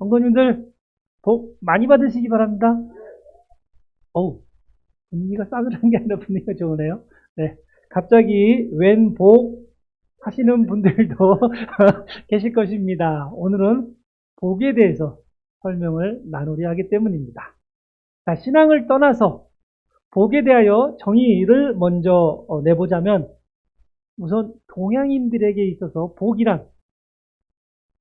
성도님들 복 많이 받으시기 바랍니다. 어우, 분위기가 싸늘한 게 아니라 분위기가 좋으네요. 네, 갑자기 웬 복 하시는 분들도 계실 것입니다. 오늘은 복에 대해서 설명을 나누려 하기 때문입니다. 자, 신앙을 떠나서 복에 대하여 정의를 먼저 내보자면 우선 동양인들에게 있어서 복이란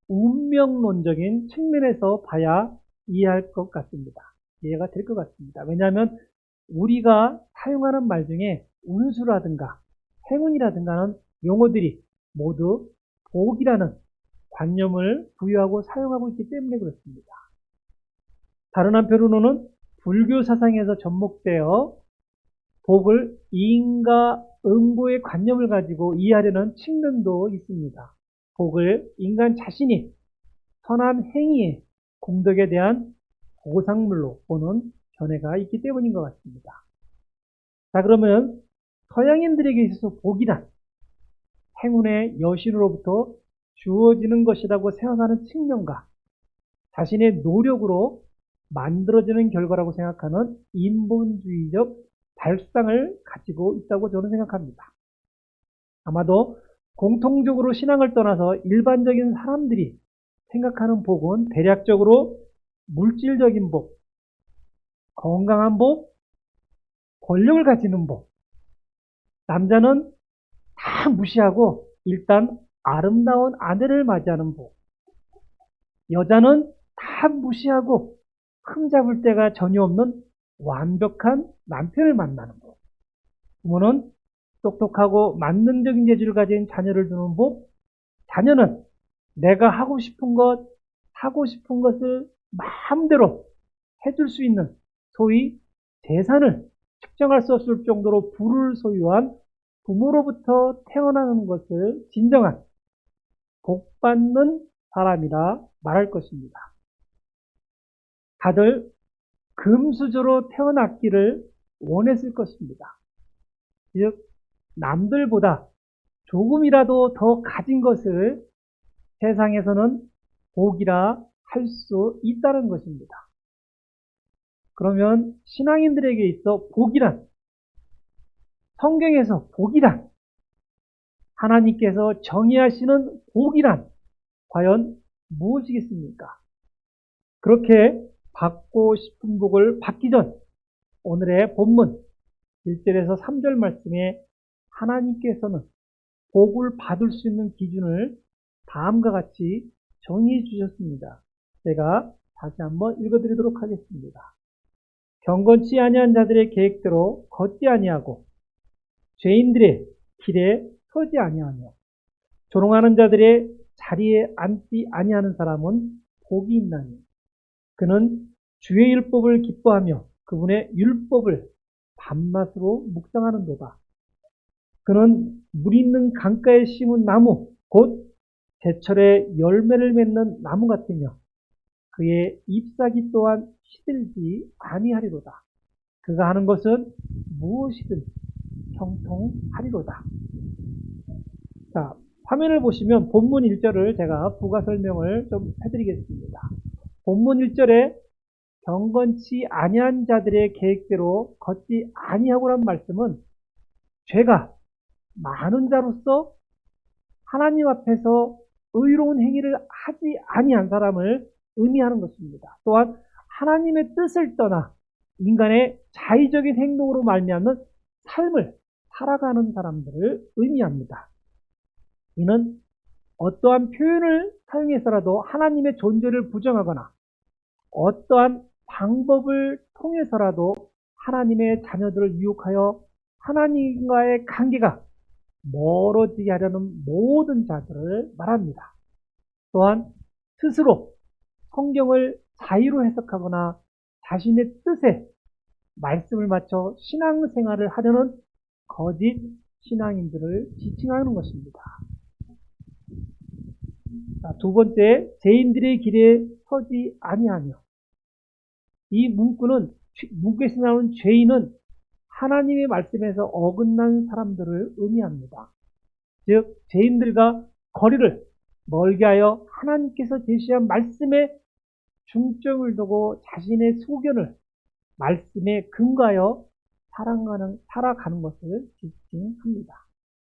운명론적인 측면에서 봐야 이해할 것 같습니다. 이해가 될 것 같습니다. 왜냐하면 우리가 사용하는 말 중에 운수라든가 행운이라든가 하는 용어들이 모두 복이라는 관념을 부여하고 사용하고 있기 때문에 그렇습니다. 다른 한편으로는 불교 사상에서 접목되어 복을 인과 응보의 관념을 가지고 이해하려는 측면도 있습니다. 복을 인간 자신이 선한 행위의 공덕에 대한 보상물로 보는 견해가 있기 때문인 것 같습니다. 자, 그러면 서양인들에게 있어서 복이란 행운의 여신으로부터 주어지는 것이라고 생각하는 측면과 자신의 노력으로 만들어지는 결과라고 생각하는 인본주의적 발상을 가지고 있다고 저는 생각합니다. 아마도 공통적으로 신앙을 떠나서 일반적인 사람들이 생각하는 복은 대략적으로 물질적인 복, 건강한 복, 권력을 가지는 복. 남자는 다 무시하고 일단 아름다운 아내를 맞이하는 복. 여자는 다 무시하고 흠잡을 데가 전혀 없는 완벽한 남편을 만나는 복. 부모는 똑똑하고 만능적인 재주를 가진 자녀를 두는 복. 자녀는 내가 하고 싶은 것, 하고 싶은 것을 마음대로 해줄 수 있는 소위 재산을 측정할 수 없을 정도로 부를 소유한 부모로부터 태어나는 것을 진정한 복받는 사람이라 말할 것입니다. 다들 금수저로 태어났기를 원했을 것입니다. 즉 남들보다 조금이라도 더 가진 것을 세상에서는 복이라 할 수 있다는 것입니다. 그러면 신앙인들에게 있어 복이란, 성경에서 복이란, 하나님께서 정의하시는 복이란 과연 무엇이겠습니까? 그렇게 받고 싶은 복을 받기 전 오늘의 본문 1절에서 3절 말씀에 하나님께서는 복을 받을 수 있는 기준을 다음과 같이 정의해 주셨습니다. 제가 다시 한번 읽어드리도록 하겠습니다. 경건치 아니한 자들의 계획대로 걷지 아니하고 죄인들의 길에 서지 아니하며 조롱하는 자들의 자리에 앉지 아니하는 사람은 복이 있나니 그는 주의 율법을 기뻐하며 그분의 율법을 밤낮으로 묵상하는도다. 그는 물 있는 강가에 심은 나무 곧 제철에 열매를 맺는 나무 같으며 그의 잎사귀 또한 시들지 아니하리로다. 그가 하는 것은 무엇이든 형통하리로다. 자, 화면을 보시면 본문 1절을 제가 부가 설명을 좀 해드리겠습니다. 본문 1절에 경건치 아니한 자들의 계획대로 걷지 아니하고란 말씀은 죄가 많은 자로서 하나님 앞에서 의로운 행위를 하지 아니한 사람을 의미하는 것입니다. 또한 하나님의 뜻을 떠나 인간의 자의적인 행동으로 말미암는 삶을 살아가는 사람들을 의미합니다. 이는 어떠한 표현을 사용해서라도 하나님의 존재를 부정하거나 어떠한 방법을 통해서라도 하나님의 자녀들을 유혹하여 하나님과의 관계가 멀어지게 하려는 모든 자들을 말합니다. 또한 스스로 성경을 자의로 해석하거나 자신의 뜻에 말씀을 맞춰 신앙생활을 하려는 거짓 신앙인들을 지칭하는 것입니다. 자, 두 번째, 죄인들의 길에 서지 아니하며. 이 문구에서 나오는 죄인은 하나님의 말씀에서 어긋난 사람들을 의미합니다. 즉 죄인들과 거리를 멀게 하여 하나님께서 제시한 말씀에 중점을 두고 자신의 소견을 말씀에 근거하여 살아가는 것을 지칭합니다.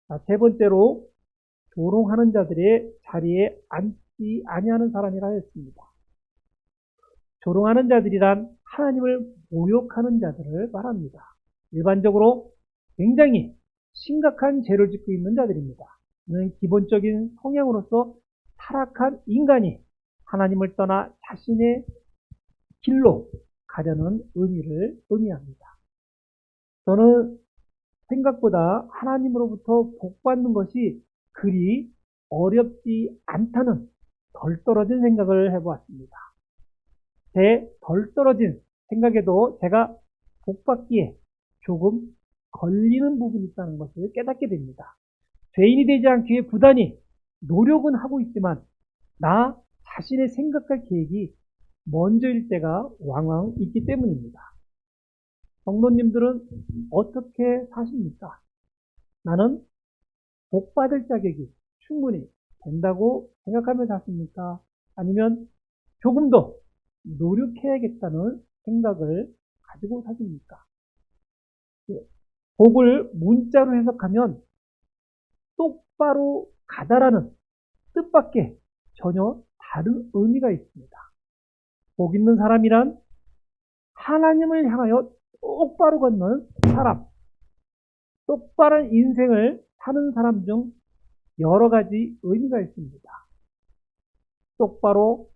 자, 세 번째로 조롱하는 자들의 자리에 앉지 아니하는 사람이라 했습니다. 조롱하는 자들이란 하나님을 모욕하는 자들을 말합니다. 일반적으로 굉장히 심각한 죄를 짓고 있는 자들입니다. 이는 기본적인 성향으로서 타락한 인간이 하나님을 떠나 자신의 길로 가려는 의미를 의미합니다. 저는 생각보다 하나님으로부터 복받는 것이 그리 어렵지 않다는 덜 떨어진 생각을 해보았습니다. 제 덜 떨어진 생각에도 제가 복받기에 조금 걸리는 부분이 있다는 것을 깨닫게 됩니다. 죄인이 되지 않기 위해 부단히 노력은 하고 있지만 나 자신의 생각과 계획이 먼저일 때가 왕왕 있기 때문입니다. 성도님들은 어떻게 사십니까? 나는 복받을 자격이 충분히 된다고 생각하며 사십니까? 아니면 조금 더 노력해야겠다는 생각을 가지고 사십니까? 복을 문자로 해석하면 똑바로 가다라는 뜻밖에 전혀 다른 의미가 있습니다. 복 있는 사람이란 하나님을 향하여 똑바로 걷는 사람, 똑바른 인생을 사는 사람 중 여러 가지 의미가 있습니다. 똑바로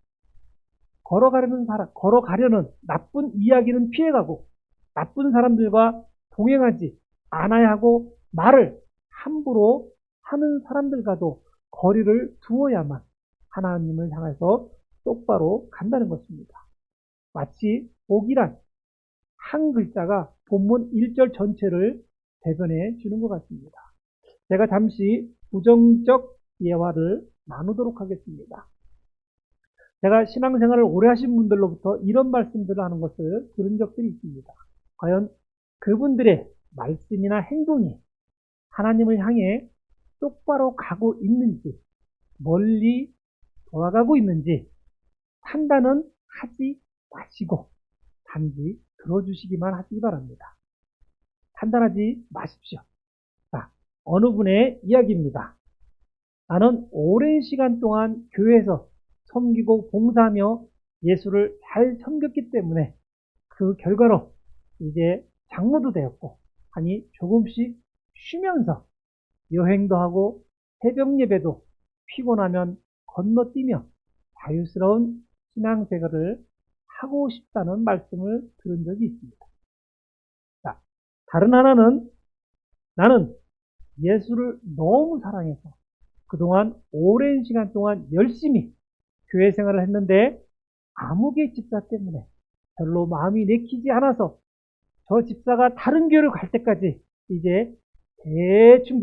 걸어가려는 사람, 걸어가려는 나쁜 이야기는 피해가고 나쁜 사람들과 동행하지 않아야 하고 말을 함부로 하는 사람들과도 거리를 두어야만 하나님을 향해서 똑바로 간다는 것입니다. 마치 복이란 한 글자가 본문 1절 전체를 대변해 주는 것 같습니다. 제가 잠시 부정적 예화를 나누도록 하겠습니다. 제가 신앙생활을 오래 하신 분들로부터 이런 말씀들을 하는 것을 들은 적들이 있습니다. 과연 그분들의 말씀이나 행동이 하나님을 향해 똑바로 가고 있는지, 멀리 돌아가고 있는지 판단은 하지 마시고 단지 들어주시기만 하시기 바랍니다. 판단하지 마십시오. 자, 어느 분의 이야기입니다. 나는 오랜 시간 동안 교회에서 섬기고 봉사하며 예수를 잘 섬겼기 때문에 그 결과로 이제 장로도 되었고, 아니 조금씩 쉬면서 여행도 하고 새벽 예배도 피곤하면 건너뛰며 자유스러운 신앙생활을 하고 싶다는 말씀을 들은 적이 있습니다. 자, 다른 하나는 나는 예수를 너무 사랑해서 그동안 오랜 시간 동안 열심히 교회 생활을 했는데 아무개 집사 때문에 별로 마음이 내키지 않아서 저 집사가 다른 교회를 갈 때까지 이제 대충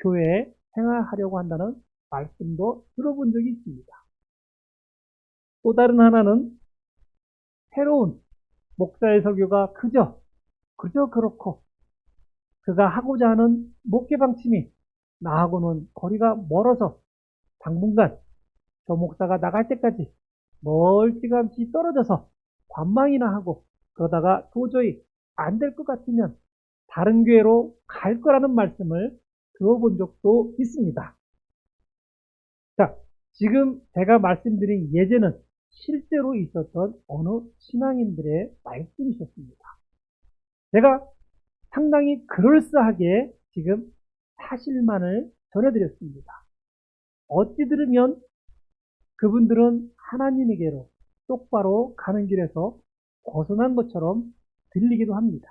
교회에 생활하려고 한다는 말씀도 들어본 적이 있습니다. 또 다른 하나는 새로운 목사의 설교가 그저 그렇고 그가 하고자 하는 목회 방침이 나하고는 거리가 멀어서 당분간 저 목사가 나갈 때까지 멀찌감치 떨어져서 관망이나 하고 그러다가 도저히 안 될 것 같으면 다른 교회로 갈 거라는 말씀을 들어본 적도 있습니다. 자, 지금 제가 말씀드린 예제는 실제로 있었던 어느 신앙인들의 말씀이셨습니다. 제가 상당히 그럴싸하게 지금 사실만을 전해드렸습니다. 어찌 들으면 그분들은 하나님에게로 똑바로 가는 길에서 벗어난 것처럼 들리기도 합니다.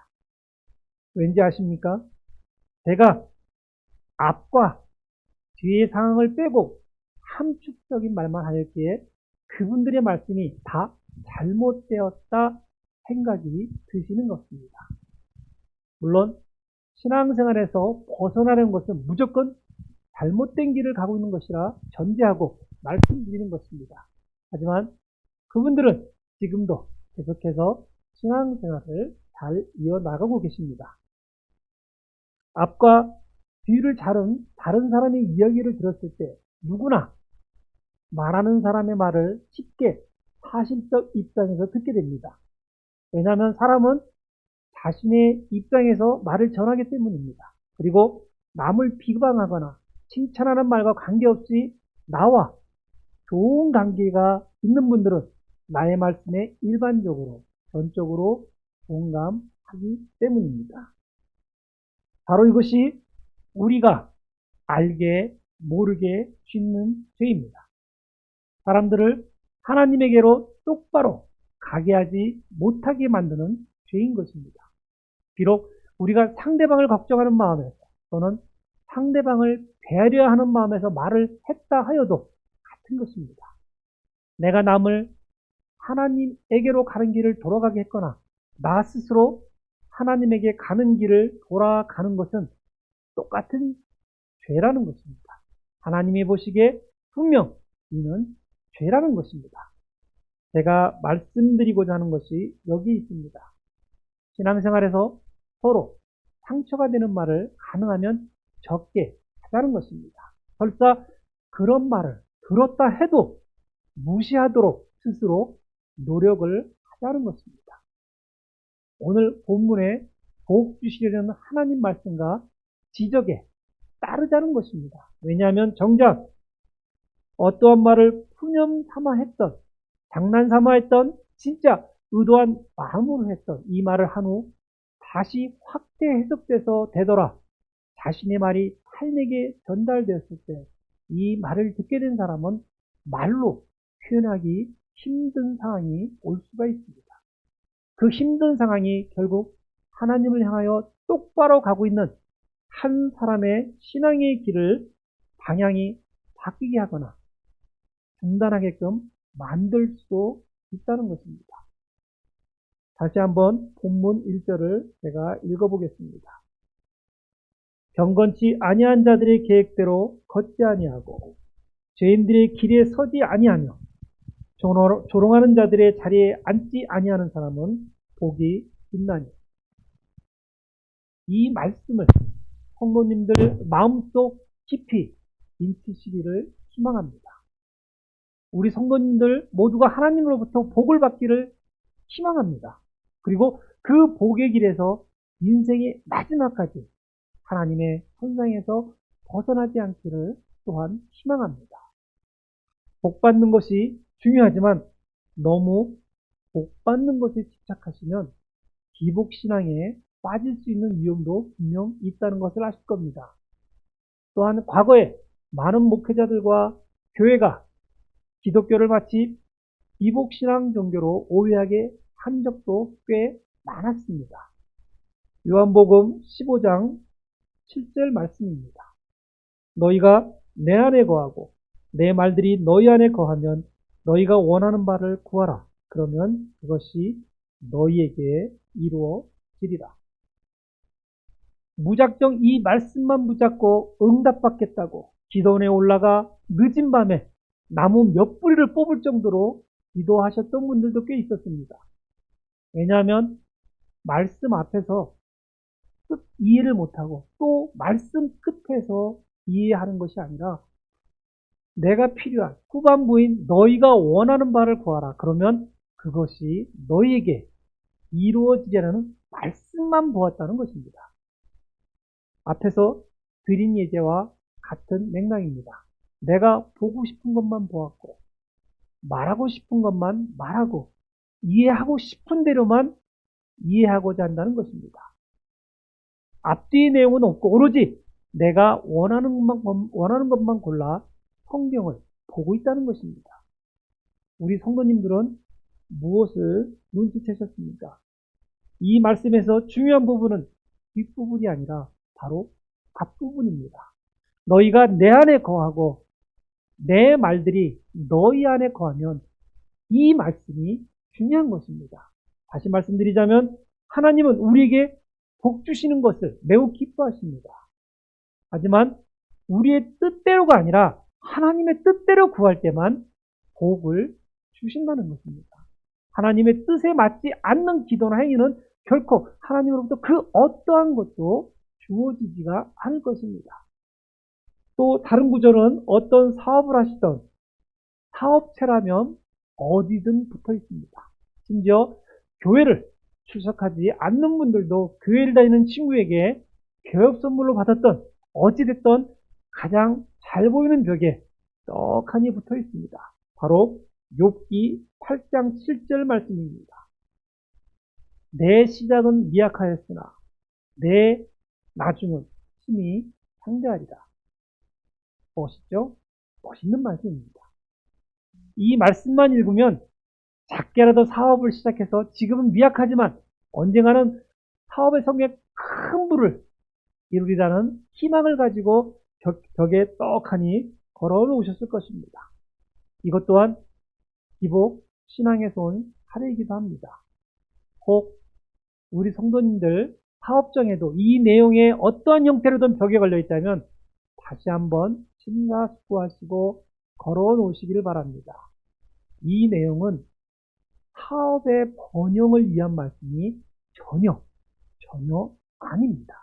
왠지 아십니까? 제가 앞과 뒤의 상황을 빼고 함축적인 말만 하였기에 그분들의 말씀이 다 잘못되었다 생각이 드시는 것입니다. 물론 신앙생활에서 벗어나는 것은 무조건 잘못된 길을 가고 있는 것이라 전제하고 말씀드리는 것입니다. 하지만 그분들은 지금도 계속해서 신앙생활을 잘 이어나가고 계십니다. 앞과 뒤를 자른 다른 사람의 이야기를 들었을 때 누구나 말하는 사람의 말을 쉽게 사실적 입장에서 듣게 됩니다. 왜냐하면 사람은 자신의 입장에서 말을 전하기 때문입니다. 그리고 남을 비방하거나 칭찬하는 말과 관계없이 나와 좋은 관계가 있는 분들은 나의 말씀에 일반적으로, 전적으로 공감하기 때문입니다. 바로 이것이 우리가 알게 모르게 짓는 죄입니다. 사람들을 하나님에게로 똑바로 가게 하지 못하게 만드는 죄인 것입니다. 비록 우리가 상대방을 걱정하는 마음에서 또는 상대방을 배려하는 마음에서 말을 했다 하여도 같은 것입니다. 내가 남을 하나님에게로 가는 길을 돌아가게 했거나 나 스스로 하나님에게 가는 길을 돌아가는 것은 똑같은 죄라는 것입니다. 하나님이 보시기에 분명 이는 죄라는 것입니다. 제가 말씀드리고자 하는 것이 여기 있습니다. 신앙생활에서 서로 상처가 되는 말을 가능하면 적게 하자는 것입니다. 설사 그런 말을 들었다 해도 무시하도록 스스로 노력을 하자는 것입니다. 오늘 본문에 복 주시려는 하나님 말씀과 지적에 따르자는 것입니다. 왜냐하면 정작 어떠한 말을 푸념 삼아 했던, 장난 삼아 했던, 진짜 의도한 마음으로 했던 이 말을 한 후 다시 확대 해석돼서 되돌아 자신의 말이 타인에게 전달되었을 때 이 말을 듣게 된 사람은 말로 표현하기 힘든 상황이 올 수가 있습니다. 그 힘든 상황이 결국 하나님을 향하여 똑바로 가고 있는 한 사람의 신앙의 길을 방향이 바뀌게 하거나 중단하게끔 만들 수도 있다는 것입니다. 다시 한번 본문 1절을 제가 읽어보겠습니다. 경건치 아니한 자들의 계획대로 걷지 아니하고 죄인들의 길에 서지 아니하며 조롱하는 자들의 자리에 앉지 아니하는 사람은 복이 있나니. 이 말씀을 성도님들 마음속 깊이 인치시기를 희망합니다. 우리 성도님들 모두가 하나님으로부터 복을 받기를 희망합니다. 그리고 그 복의 길에서 인생의 마지막까지 하나님의 선상에서 벗어나지 않기를 또한 희망합니다. 복 받는 것이 중요하지만 너무 복 받는 것에 집착하시면 기복신앙에 빠질 수 있는 위험도 분명 있다는 것을 아실 겁니다. 또한 과거에 많은 목회자들과 교회가 기독교를 마치 기복신앙 종교로 오해하게 한 적도 꽤 많았습니다. 요한복음 15장 7절 말씀입니다. 너희가 내 안에 거하고 내 말들이 너희 안에 거하면 너희가 원하는 바를 구하라. 그러면 그것이 너희에게 이루어지리라. 무작정 이 말씀만 붙잡고 응답받겠다고 기도원에 올라가 늦은 밤에 나무 몇 뿌리를 뽑을 정도로 기도하셨던 분들도 꽤 있었습니다. 왜냐하면 말씀 앞에서 뜻 이해를 못하고 또 말씀 끝에서 이해하는 것이 아니라 내가 필요한 후반부인 너희가 원하는 바를 구하라. 그러면 그것이 너희에게 이루어지리라는 말씀만 보았다는 것입니다. 앞에서 드린 예제와 같은 맥락입니다. 내가 보고 싶은 것만 보았고 말하고 싶은 것만 말하고 이해하고 싶은 대로만 이해하고자 한다는 것입니다. 앞뒤의 내용은 없고 오로지 내가 원하는 것만 골라 성경을 보고 있다는 것입니다. 우리 성도님들은 무엇을 눈치채셨습니까? 이 말씀에서 중요한 부분은 뒷부분이 아니라 바로 앞부분입니다. 너희가 내 안에 거하고 내 말들이 너희 안에 거하면 이 말씀이 중요한 것입니다. 다시 말씀드리자면 하나님은 우리에게 복 주시는 것을 매우 기뻐하십니다. 하지만 우리의 뜻대로가 아니라 하나님의 뜻대로 구할 때만 복을 주신다는 것입니다. 하나님의 뜻에 맞지 않는 기도나 행위는 결코 하나님으로부터 그 어떠한 것도 주어지지가 않을 것입니다. 또 다른 구절은 어떤 사업을 하시던 사업체라면 어디든 붙어 있습니다. 심지어 교회를 출석하지 않는 분들도 교회를 다니는 친구에게 교육 선물로 받았던 어찌됐던 가장 잘 보이는 벽에 떡하니 붙어 있습니다. 바로 욥기 8장 7절 말씀입니다. 내 시작은 미약하였으나 내 나중은 심히 상대하리라. 멋있죠? 멋있는 말씀입니다. 이 말씀만 읽으면 작게라도 사업을 시작해서 지금은 미약하지만 언젠가는 사업의 성공에 큰 부를 이루리라는 희망을 가지고 벽에 떡하니 걸어 놓으셨을 것입니다. 이것 또한 기복 신앙에서 온 사례이기도 합니다. 혹 우리 성도님들 사업장에도 이 내용에 어떠한 형태로든 벽에 걸려 있다면 다시 한번 심사숙고하시고 걸어 놓으시기를 바랍니다. 이 내용은 사업의 번영을 위한 말씀이 전혀 아닙니다.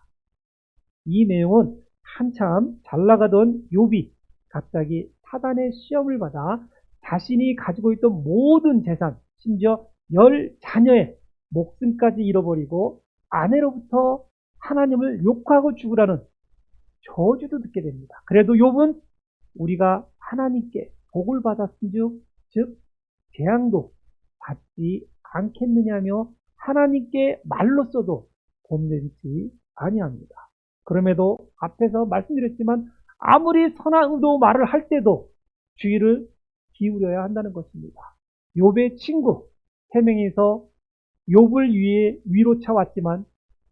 이 내용은 한참 잘 나가던 욥이 갑자기 사단의 시험을 받아 자신이 가지고 있던 모든 재산, 심지어 10자녀의 목숨까지 잃어버리고 아내로부터 하나님을 욕하고 죽으라는 저주도 듣게 됩니다. 그래도 욥은 우리가 하나님께 복을 받았은즉 즉 재앙도 받지 않겠느냐며 하나님께 말로써도 범죄치 아니합니다. 그럼에도 앞에서 말씀드렸지만 아무리 선한 의도 말을 할 때도 주의를 기울여야 한다는 것입니다. 욥의 친구 세 명이서 욥을 위해 위로 차왔지만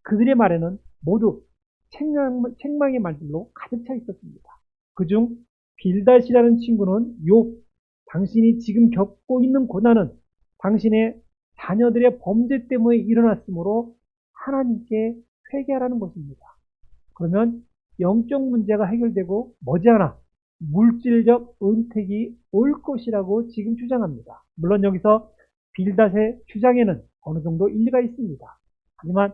그들의 말에는 모두 책망의 말들로 가득 차 있었습니다. 그중 빌닷이라는 친구는 욥, 당신이 지금 겪고 있는 고난은 당신의 자녀들의 범죄 때문에 일어났으므로 하나님께 회개하라는 것입니다. 그러면 영적 문제가 해결되고 머지않아 물질적 은택이 올 것이라고 지금 주장합니다. 물론 여기서 빌닷의 주장에는 어느 정도 일리가 있습니다. 하지만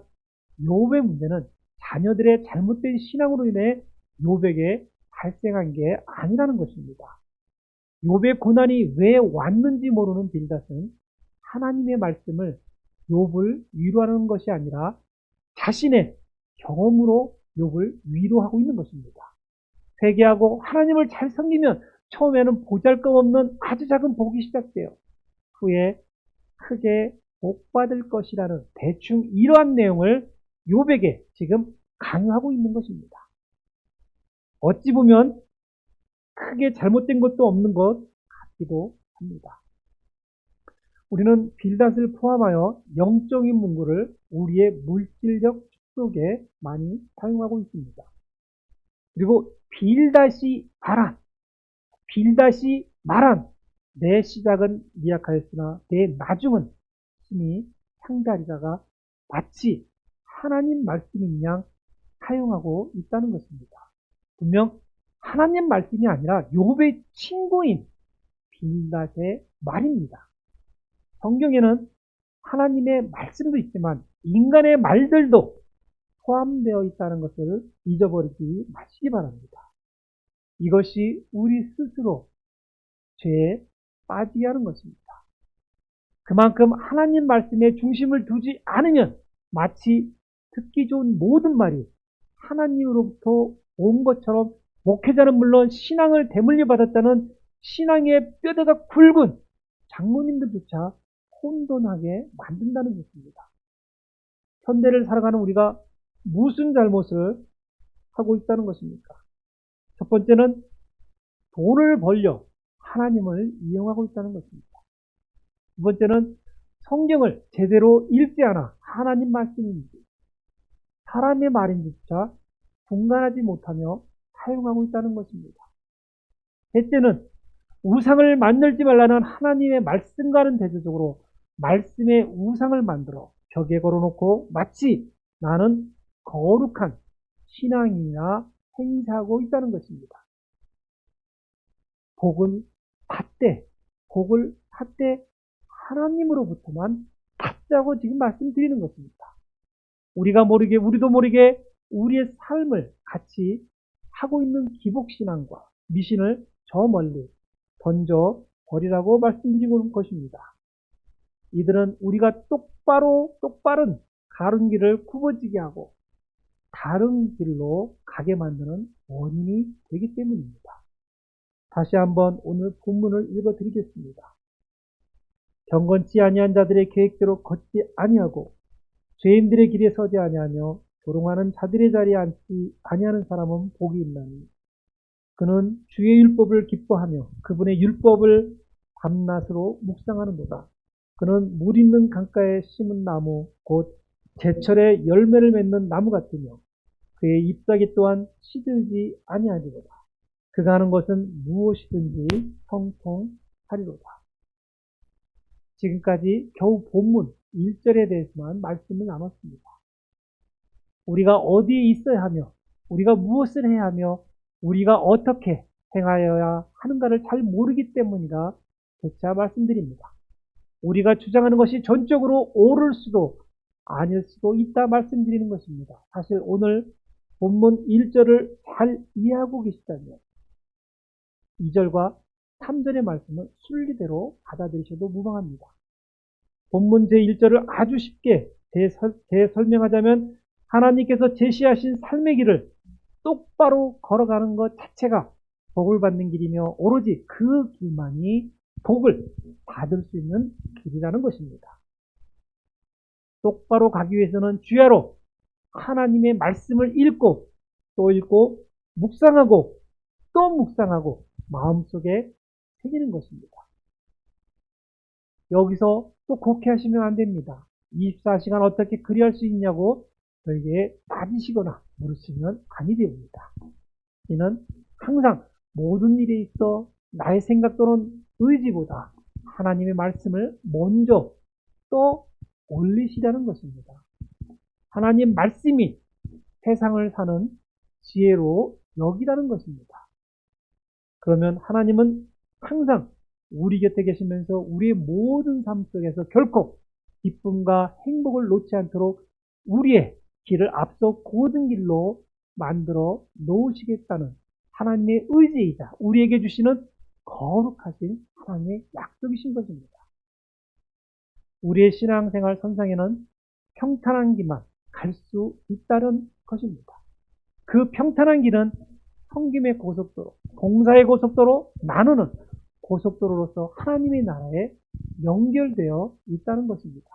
욥의 문제는 자녀들의 잘못된 신앙으로 인해 욥에게 발생한 게 아니라는 것입니다. 욥의 고난이 왜 왔는지 모르는 빌닷은 하나님의 말씀을 욥을 위로하는 것이 아니라 자신의 경험으로 욥을 위로하고 있는 것입니다. 회개하고 하나님을 잘 섬기면 처음에는 보잘것없는 아주 작은 복이 시작돼요. 후에 크게 복받을 것이라는 대충 이러한 내용을 욥에게 지금 강요하고 있는 것입니다. 어찌 보면 크게 잘못된 것도 없는 것 같기도 합니다. 우리는 빌닷을 포함하여 영적인 문구를 우리의 물질적 축복에 많이 사용하고 있습니다. 그리고 빌닷이 말한 내 시작은 미약하였으나 내 나중은 힘이 상다리다가 마치 하나님 말씀인 양 사용하고 있다는 것입니다. 분명 하나님 말씀이 아니라 욥의 친구인 빌닷의 말입니다. 성경에는 하나님의 말씀도 있지만 인간의 말들도 포함되어 있다는 것을 잊어버리지 마시기 바랍니다. 이것이 우리 스스로 죄에 빠지게 하는 것입니다. 그만큼 하나님 말씀에 중심을 두지 않으면 마치 듣기 좋은 모든 말이 하나님으로부터 온 것처럼 목회자는 물론 신앙을 대물림 받았다는 신앙의 뼈대가 굵은 장로님들조차 혼돈하게 만든다는 것입니다. 현대를 살아가는 우리가 무슨 잘못을 하고 있다는 것입니까? 첫 번째는 돈을 벌려 하나님을 이용하고 있다는 것입니다. 두 번째는 성경을 제대로 읽지 않아 하나님 말씀인지 사람의 말인지조차 분간하지 못하며 사용하고 있다는 것입니다. 셋째는 우상을 만들지 말라는 하나님의 말씀과는 대조적으로 말씀의 우상을 만들어 벽에 걸어놓고 마치 나는 거룩한 신앙이나 행사하고 있다는 것입니다. 복을 받되 하나님으로부터만 받자고 지금 말씀드리는 것입니다. 우리도 모르게 우리의 삶을 같이 하고 있는 기복신앙과 미신을 저 멀리 던져 버리라고 말씀드리고 있는 것입니다. 이들은 우리가 똑바른 가른 길을 굽어지게 하고 다른 길로 가게 만드는 원인이 되기 때문입니다. 다시 한번 오늘 본문을 읽어드리겠습니다. 경건치 아니한 자들의 계획대로 걷지 아니하고 죄인들의 길에 서지 아니하며 조롱하는 자들의 자리에 앉지 아니하는 사람은 복이 있나니 그는 주의 율법을 기뻐하며 그분의 율법을 밤낮으로 묵상하는도다. 그는 물 있는 강가에 심은 나무 곧 제철에 열매를 맺는 나무 같으며 그의 잎사귀 또한 시들지 아니하리로다. 그가 하는 것은 무엇이든지 형통하리로다. 지금까지 겨우 본문 1절에 대해서만 말씀을 나눴습니다. 우리가 어디에 있어야 하며 우리가 무엇을 해야 하며 우리가 어떻게 행하여야 하는가를 잘 모르기 때문이라 재차 말씀드립니다. 우리가 주장하는 것이 전적으로 옳을 수도 아닐 수도 있다 말씀드리는 것입니다. 사실 오늘 본문 1절을 잘 이해하고 계시다면 2절과 3절의 말씀은 순리대로 받아들이셔도 무방합니다. 본문 제1절을 아주 쉽게 재설명하자면 하나님께서 제시하신 삶의 길을 똑바로 걸어가는 것 자체가 복을 받는 길이며 오로지 그 길만이 복을 받을 수 있는 길이라는 것입니다. 똑바로 가기 위해서는 주야로 하나님의 말씀을 읽고 또 읽고 묵상하고 또 묵상하고 마음속에 새기는 것입니다. 여기서 또 곡해하시면 안 됩니다. 24시간 어떻게 그리할 수 있냐고 저에게 따지시거나 물으시면 아니 됩니다. 이는 항상 모든 일에 있어 나의 생각 또는 의지보다 하나님의 말씀을 먼저 또 올리시라는 것입니다. 하나님 말씀이 세상을 사는 지혜로 여기라는 것입니다. 그러면 하나님은 항상 우리 곁에 계시면서 우리의 모든 삶 속에서 결코 기쁨과 행복을 놓지 않도록 우리의 길을 앞서 고든 길로 만들어 놓으시겠다는 하나님의 의지이자 우리에게 주시는 거룩하신 하나님의 약속이신 것입니다. 우리의 신앙생활 선상에는 평탄한 길만 갈 수 있다는 것입니다. 그 평탄한 길은 섬김의 고속도로, 봉사의 고속도로, 나누는 고속도로로서 하나님의 나라에 연결되어 있다는 것입니다.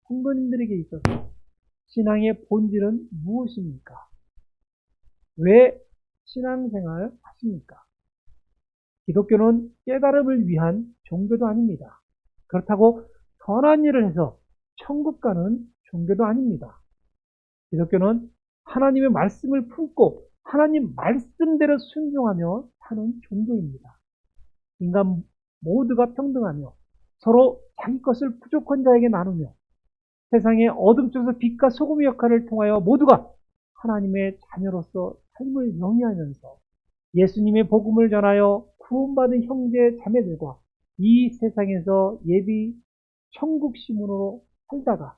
성도님들에게 있어서 신앙의 본질은 무엇입니까? 왜 신앙생활 하십니까? 기독교는 깨달음을 위한 종교도 아닙니다. 그렇다고 선한 일을 해서 천국 가는 종교도 아닙니다. 기독교는 하나님의 말씀을 품고 하나님 말씀대로 순종하며 사는 종교입니다. 인간 모두가 평등하며 서로 자기 것을 부족한 자에게 나누며 세상의 어둠 속에서 빛과 소금의 역할을 통하여 모두가 하나님의 자녀로서 삶을 영위하면서 예수님의 복음을 전하여 구원받은 형제 자매들과 이 세상에서 예비 천국 시민으로 살다가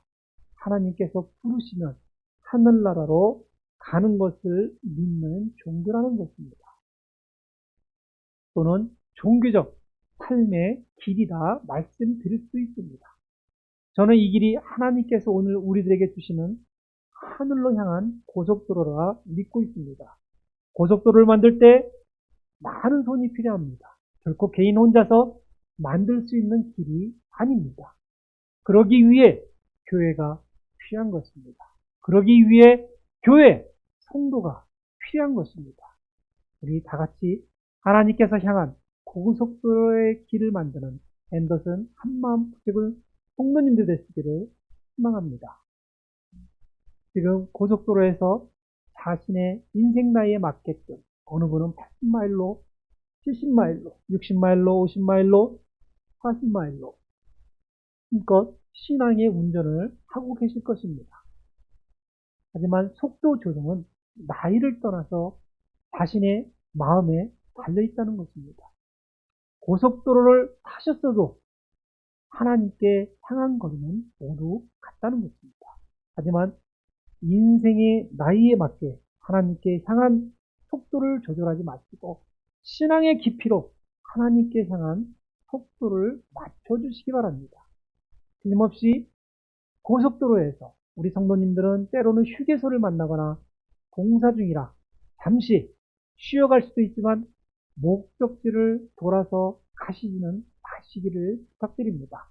하나님께서 부르시면 하늘나라로 가는 것을 믿는 종교라는 것입니다. 또는 종교적 삶의 길이라 말씀드릴 수 있습니다. 저는 이 길이 하나님께서 오늘 우리들에게 주시는 하늘로 향한 고속도로라 믿고 있습니다. 고속도로를 만들 때 많은 손이 필요합니다. 결코 개인 혼자서 만들 수 있는 길이 아닙니다. 그러기 위해 교회가 필요한 것입니다. 그러기 위해 교회, 성도가 필요한 것입니다. 우리 다 같이 하나님께서 향한 고속도로의 길을 만드는 앤더슨 한마음 부족을 성도님들 되시기를 희망합니다. 지금 고속도로에서 자신의 인생 나이에 맞게끔 어느 분은 80마일로, 70마일로, 60마일로, 50마일로, 40마일로 힘껏 신앙의 운전을 하고 계실 것입니다. 하지만 속도 조정은 나이를 떠나서 자신의 마음에 달려있다는 것입니다. 고속도로를 타셨어도 하나님께 향한 거리는 모두 같다는 것입니다. 하지만 인생의 나이에 맞게 하나님께 향한 속도를 조절하지 마시고 신앙의 깊이로 하나님께 향한 속도를 맞춰주시기 바랍니다. 틀림없이 고속도로에서 우리 성도님들은 때로는 휴게소를 만나거나 공사 중이라 잠시 쉬어갈 수도 있지만 목적지를 돌아서 가시지는 마시기를 부탁드립니다.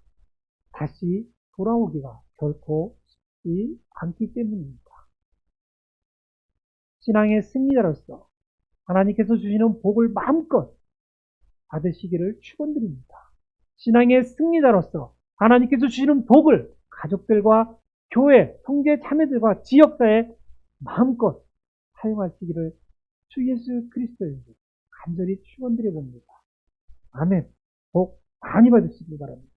다시 돌아오기가 결코 쉽지 않기 때문입니다. 신앙의 승리자로서 하나님께서 주시는 복을 마음껏 받으시기를 축원드립니다. 신앙의 승리자로서 하나님께서 주시는 복을 가족들과 교회, 형제, 자매들과 지역사에 마음껏 사용하시기를 주 예수 그리스도의 간절히 축원드려 봅니다. 아멘. 복 많이 받으시기 바랍니다.